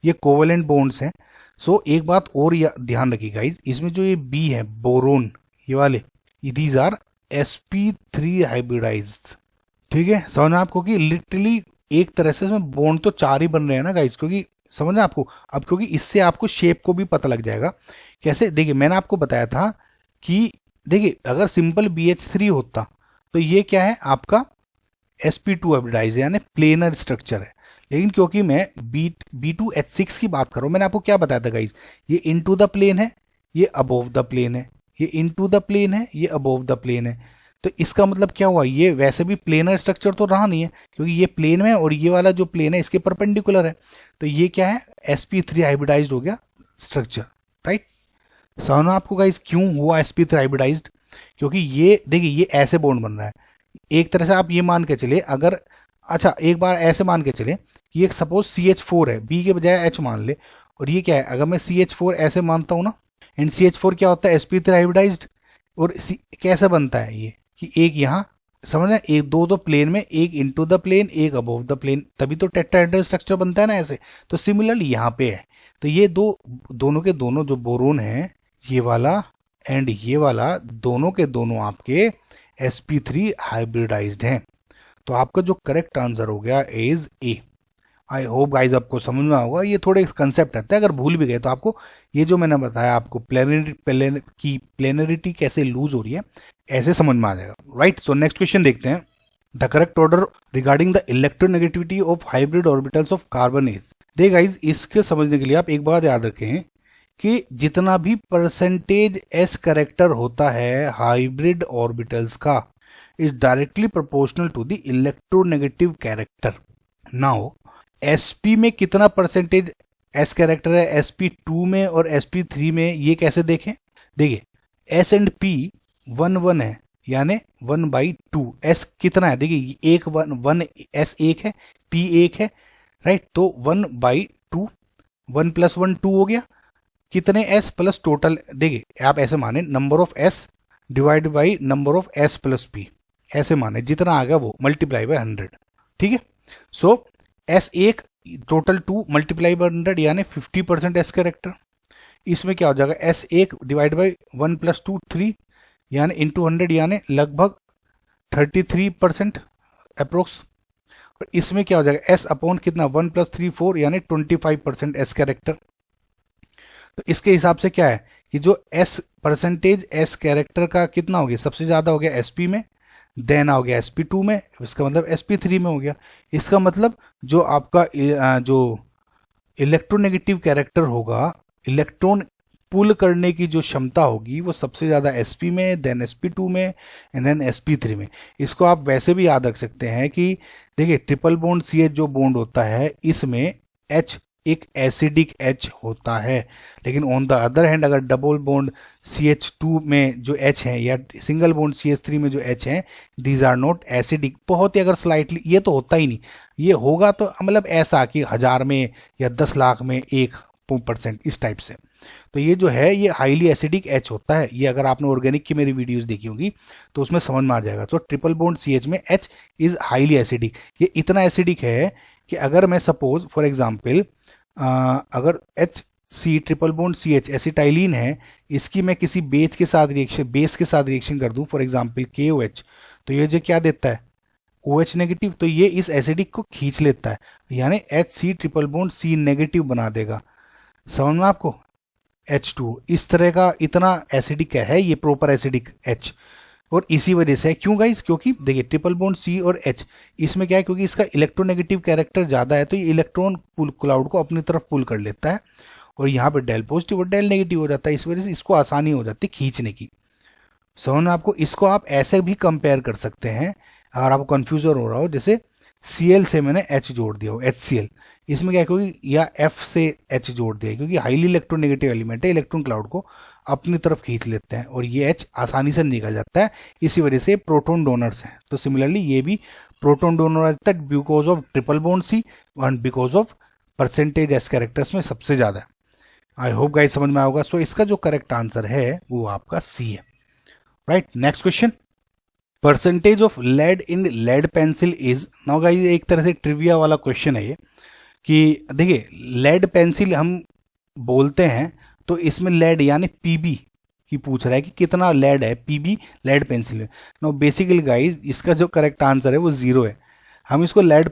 ये कोवेलेंट बॉन्ड्स हैं। सो एक बात और ध्यान रखिए गाइज, इसमें जो ये बी है बोरोन, ये वाले दीज आर sp3 हाइब्रिडाइज्ड, ठीक है। समझना आपको कि लिटरली एक तरह से इसमें बॉन्ड तो 4 ही बन रहे हैं ना गाइज, क्योंकि समझना आपको अब, क्योंकि इससे आपको शेप को भी पता लग जाएगा कैसे। देखिए मैंने आपको बताया था कि देखिए अगर सिंपल BH3 होता तो ये क्या है आपका sp2 हाइब्रिडाइज यानी प्लेनर स्ट्रक्चर है, लेकिन क्योंकि मैं B2H6 की बात कर रहा हूँ, मैंने आपको क्या बताया था गाइज, ये इनटू द प्लेन है, ये अबोव द प्लेन है, ये इनटू द प्लेन है, ये अबोव द प्लेन है। तो इसका मतलब क्या हुआ, ये वैसे भी प्लेनर स्ट्रक्चर तो रहा नहीं है, क्योंकि ये प्लेन में और ये वाला जो प्लेन है इसके परपेंडिकुलर है, तो ये क्या है sp3 हाइब्रिडाइज्ड हो गया स्ट्रक्चर, राइट। समझना आपको गाइज क्यों हुआ sp3 हाइब्रिडाइज्ड, क्योंकि ये देखिए ये ऐसे बॉन्ड बन रहा है। एक तरह से आप ये मान के चले, अगर अच्छा एक बार ऐसे मान के चले कि एक सपोज CH4 है, B के बजाय H मान ले, और ये क्या है, अगर मैं CH4 ऐसे मानता हूँ ना, एंड CH4 क्या होता है sp3 हाइब्रिडाइज्ड, और कैसे बनता है ये कि एक यहाँ समझना, एक दो प्लेन में, एक इनटू द प्लेन, एक अबोव द प्लेन, तभी तो टेट्राहेड्रल स्ट्रक्चर बनता है ना ऐसे। तो सिमिलरली यहाँ पे है, तो ये दोनों के दोनों जो बोरोन है, ये वाला एंड ये वाला, दोनों के दोनों आपके sp3 हाइब्रिडाइज्ड हैं। तो आपका जो करेक्ट आंसर हो गया is a. I hope guys आपको समझ में होगा, ये थोड़े कंसेप्ट रहते हैं, अगर भूल भी गए तो आपको ये जो मैंने बताया आपको प्लेनरिटी कैसे लूज हो रही है ऐसे समझ में आ जाएगा, राइट। सो नेक्स्ट क्वेश्चन देखते हैं। The correct order regarding the electronegativity of hybrid orbitals of carbon is. देख गाइज इसके समझने के लिए आप एक बात याद रखें कि जितना भी परसेंटेज s करेक्टर होता है हाइब्रिड ऑर्बिटल्स का is directly proportional to the electronegative character. Now sp में कितना परसेंटेज s कैरेक्टर है sp2 में और sp3 में, ये कैसे देखें। देखिए s एंड p 1 है, यानी 1/2। s कितना है, देखिए एक 1 s 1 है, p 1 है, राइट। तो 1/2, 1 + 1 2 हो गया, कितने s प्लस टोटल, देखिए आप ऐसे माने number of s divide by number of s plus p, ऐसे माने जितना आ गया वो मल्टीप्लाई बाय 100, ठीक है। सो S1 टोटल 2 मल्टीप्लाई बाय 100 यानी 50% s कैरेक्टर। इसमें क्या हो जाएगा, S1 डिवाइड बाई 1 + 2 3 यानी इंटू 100 यानी लगभग 33% अप्रोक्स। और इसमें क्या हो जाएगा, s अपॉन कितना 1 + 3 4 यानी 25% s कैरेक्टर। तो इसके हिसाब से क्या है कि जो s परसेंटेज s कैरेक्टर का कितना हो गया, सबसे ज़्यादा हो गया sp में, देन हो गया sp2 में, इसका मतलब sp3 में हो गया। इसका मतलब जो आपका जो इलेक्ट्रोनेगेटिव कैरेक्टर होगा, इलेक्ट्रॉन पुल करने की जो क्षमता होगी वो सबसे ज़्यादा sp में, देन sp2 में एंड देन sp3 में। इसको आप वैसे भी याद रख सकते हैं कि देखिए ट्रिपल बॉन्ड CH जो बॉन्ड होता है इसमें H एक एसिडिक H होता है, लेकिन ऑन द अदर हैंड अगर डबल बॉन्ड CH2 में जो H है या सिंगल बॉन्ड CH3 में जो H है, दीज आर नॉट एसिडिक। बहुत ही अगर स्लाइटली, ये तो होता ही नहीं, ये होगा तो मतलब ऐसा कि 1000 में या 10 लाख में 1% इस टाइप से। तो ये जो है ये हाईली एसिडिक H होता है। ये अगर आपने ऑर्गेनिक की मेरी वीडियोस देखी होगी तो उसमें समझ में आ जाएगा। तो ट्रिपल बॉन्ड CH में H इज हाईली एसिडिक। ये इतना एसिडिक है कि अगर मैं सपोज फॉर एग्जाम्पल अगर HC triple bond CH acetylene है, इसकी मैं किसी बेस के साथ रिएक्शन कर दूं, फॉर एग्जाम्पल KOH, तो ये जो क्या देता है OH नेगेटिव, तो ये इस एसिडिक को खींच लेता है, यानी HC triple bond C negative बना देगा। समझ में आपको, H2 इस तरह का इतना एसिडिक है ये प्रॉपर एसिडिक H। और इसी वजह से है। क्यों गाइस? क्योंकि देखिए ट्रिपल बॉन्ड सी और एच, इसमें क्या है, क्योंकि इसका इलेक्ट्रोनेगेटिव कैरेक्टर ज़्यादा है तो ये इलेक्ट्रॉन पुल क्लाउड को अपनी तरफ पुल कर लेता है, और यहाँ पे डेल पॉजिटिव और डेल नेगेटिव हो जाता है। इस वजह से इसको आसानी हो जाती है खींचने की। समझ में आपको? इसको आप ऐसे भी कंपेयर कर सकते हैं अगर आपको कन्फ्यूजन हो रहा हो, जैसे Cl से मैंने H जोड़ दिया हो, HCl, इसमें क्या है, क्योंकि या F से H जोड़ दिया है, क्योंकि हाईली इलेक्ट्रोनेगेटिव एलिमेंट है, इलेक्ट्रॉन क्लाउड को अपनी तरफ खींच लेते हैं और ये H आसानी से निकल जाता है, इसी वजह से प्रोटॉन डोनर्स हैं। तो सिमिलरली ये भी प्रोटॉन डोनर आता है because of triple bond C and because of percentage s characters में सबसे ज़्यादा है। आई होप गाइस समझ में आएगा। सो इसका जो करेक्ट आंसर है वो आपका सी है। Right, next question, percentage of lead in lead pencil is. Now guys एक तरह से ट्रिविया वाला क्वेश्चन है ये, कि देखिए लेड पेंसिल हम बोलते हैं तो इसमें लेड यानी पीबी की पूछ रहा है कि कितना लेड है पीबी लेड पेंसिल में। नाउ बेसिकली गाइस इसका जो करेक्ट आंसर है वो 0 है। हम इसको लेड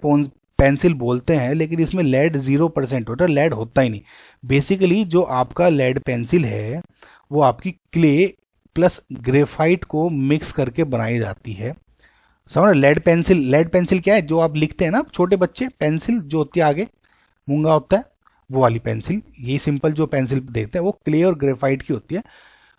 पेंसिल बोलते हैं लेकिन इसमें लेड 0% होता है, लेड होता ही नहीं। बेसिकली जो आपका लेड पेंसिल है वो आपकी क्ले प्लस ग्रेफाइट को मिक्स करके बनाई जाती है। समझ? लेड पेंसिल क्या है? जो आप लिखते हैं ना छोटे बच्चे, पेंसिल जो होती है आगे मूंगा होता है वो वाली पेंसिल, ये सिंपल जो पेंसिल देखते हैं वो क्ले और ग्रेफाइट की होती है,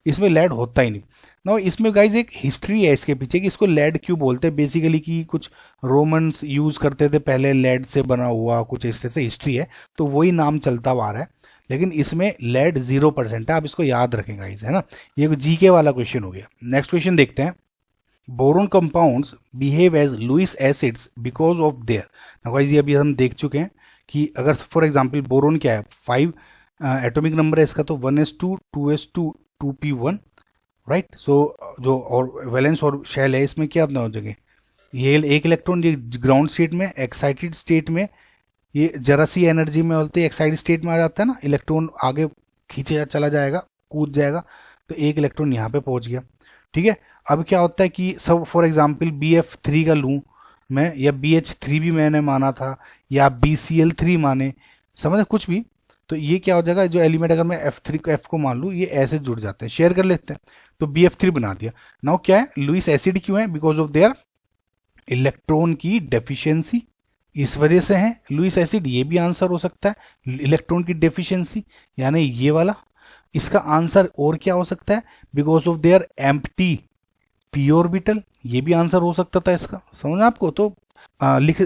इसमें लेड होता ही नहीं। ना इसमें गाइज एक हिस्ट्री है इसके पीछे कि इसको लेड क्यों बोलते हैं। बेसिकली कि कुछ रोमन्स यूज करते थे पहले लेड से बना हुआ, कुछ इस तरह से हिस्ट्री है, तो वही नाम चलता हुआ आ रहा है, लेकिन इसमें लेड 0% है, आप इसको याद रखें गाइज, है ना। ये जीके वाला क्वेश्चन हो गया। नेक्स्ट क्वेश्चन देखते हैं, boron compounds behave as Lewis acids because of their. Guys ये अभी हम देख चुके हैं कि अगर फॉर एग्जाम्पल बोरोन क्या है, 5 एटॉमिक नंबर है इसका, तो 1s2 2s2 2p1, राइट। सो जो और वैलेंस और शेल है इसमें क्या अपना हो जाएगा, ये एक इलेक्ट्रॉन ये ग्राउंड स्टेट में, एक्साइटेड स्टेट में ये जरा सी एनर्जी में होते हैं, एक्साइटेड स्टेट में आ जाता है ना, इलेक्ट्रॉन आगे खींचे चला जाएगा, कूद जाएगा, तो एक इलेक्ट्रॉन यहाँ पे पहुँच गया, ठीक है। अब क्या होता है कि सब फॉर एग्जाम्पल BF3 का लूँ मैं, या BH3 भी मैंने माना था, या BCl3 माने, समझ कुछ भी, तो ये क्या हो जाएगा, जो एलिमेंट अगर मैं F को मान लूँ, ये ऐसे जुड़ जाते हैं, शेयर कर लेते हैं, तो BF3 बना दिया। नाउ क्या है, लुइस एसिड क्यों है? बिकॉज ऑफ देयर इलेक्ट्रॉन की डेफिशिएंसी, इस वजह से है लुइस एसिड। ये भी आंसर हो सकता है, इलेक्ट्रॉन की डेफिशिएंसी यानी ये वाला। इसका आंसर और क्या हो सकता है, because of there empty P orbital, ये भी आंसर हो सकता था इसका। समझना आपको? तो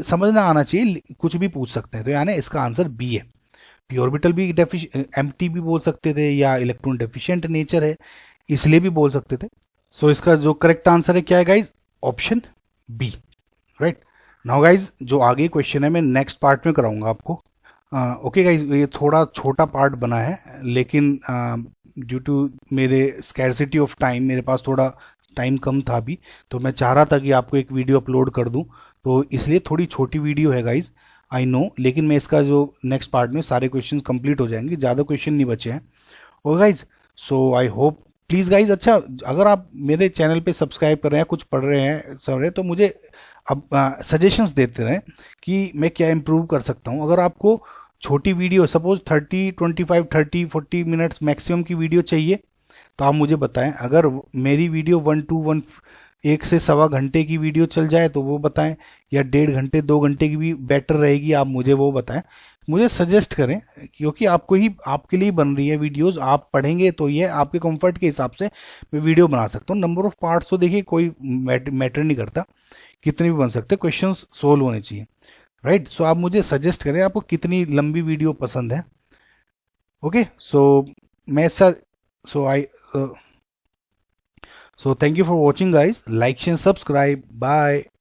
समझना आना चाहिए, कुछ भी पूछ सकते हैं, तो यानी इसका आंसर बी है। पी ऑर्बिटल भी एम्प्टी भी बोल सकते थे, या इलेक्ट्रॉन डेफिशिएंट नेचर है इसलिए भी बोल सकते थे। सो इसका जो करेक्ट आंसर है क्या है guys, option B, right. Now guys जो आगे क्वेश्चन है मैं नेक्स्ट पार्ट में कराऊंगा आपको। ओके गाइज, ये थोड़ा छोटा पार्ट बना है, लेकिन ड्यू टू मेरे स्कैरसिटी ऑफ टाइम, मेरे पास थोड़ा टाइम कम था अभी, तो मैं चाह रहा था कि आपको एक वीडियो अपलोड कर दूं, तो इसलिए थोड़ी छोटी वीडियो है गाइज, आई नो, लेकिन मैं इसका जो नेक्स्ट पार्ट में सारे क्वेश्चंस कंप्लीट हो जाएंगे, ज़्यादा क्वेश्चन नहीं बचे हैं। और guys so I hope, please guys, अच्छा अगर आप मेरे चैनल पे सब्सक्राइब कर रहे हैं, कुछ पढ़ रहे हैं, सब रहे, तो मुझे अब सजेशंस देते रहें कि मैं क्या इम्प्रूव कर सकता हूँ। अगर आपको छोटी वीडियो, सपोज 30, 25, 30, 40 मिनट्स मैक्सिमम की वीडियो चाहिए तो आप मुझे बताएं। अगर मेरी वीडियो 1 से सवा घंटे की वीडियो चल जाए तो वो बताएं, या 1.5 घंटे 2 घंटे की भी बेटर रहेगी, आप मुझे वो बताएं, मुझे सजेस्ट करें, क्योंकि आपके लिए बन रही है वीडियोस। आप पढ़ेंगे तो ये आपके कंफर्ट के हिसाब से मैं वीडियो बना सकता हूँ। नंबर ऑफ पार्ट्स तो देखिए कोई मैटर नहीं करता, कितने भी बन सकते, क्वेश्चंस सोल्व होने चाहिए, राइट। सो आप मुझे सजेस्ट करें आपको कितनी लंबी वीडियो पसंद है। ओके, सो मैं So thank you for watching guys. Like, share, subscribe. Bye.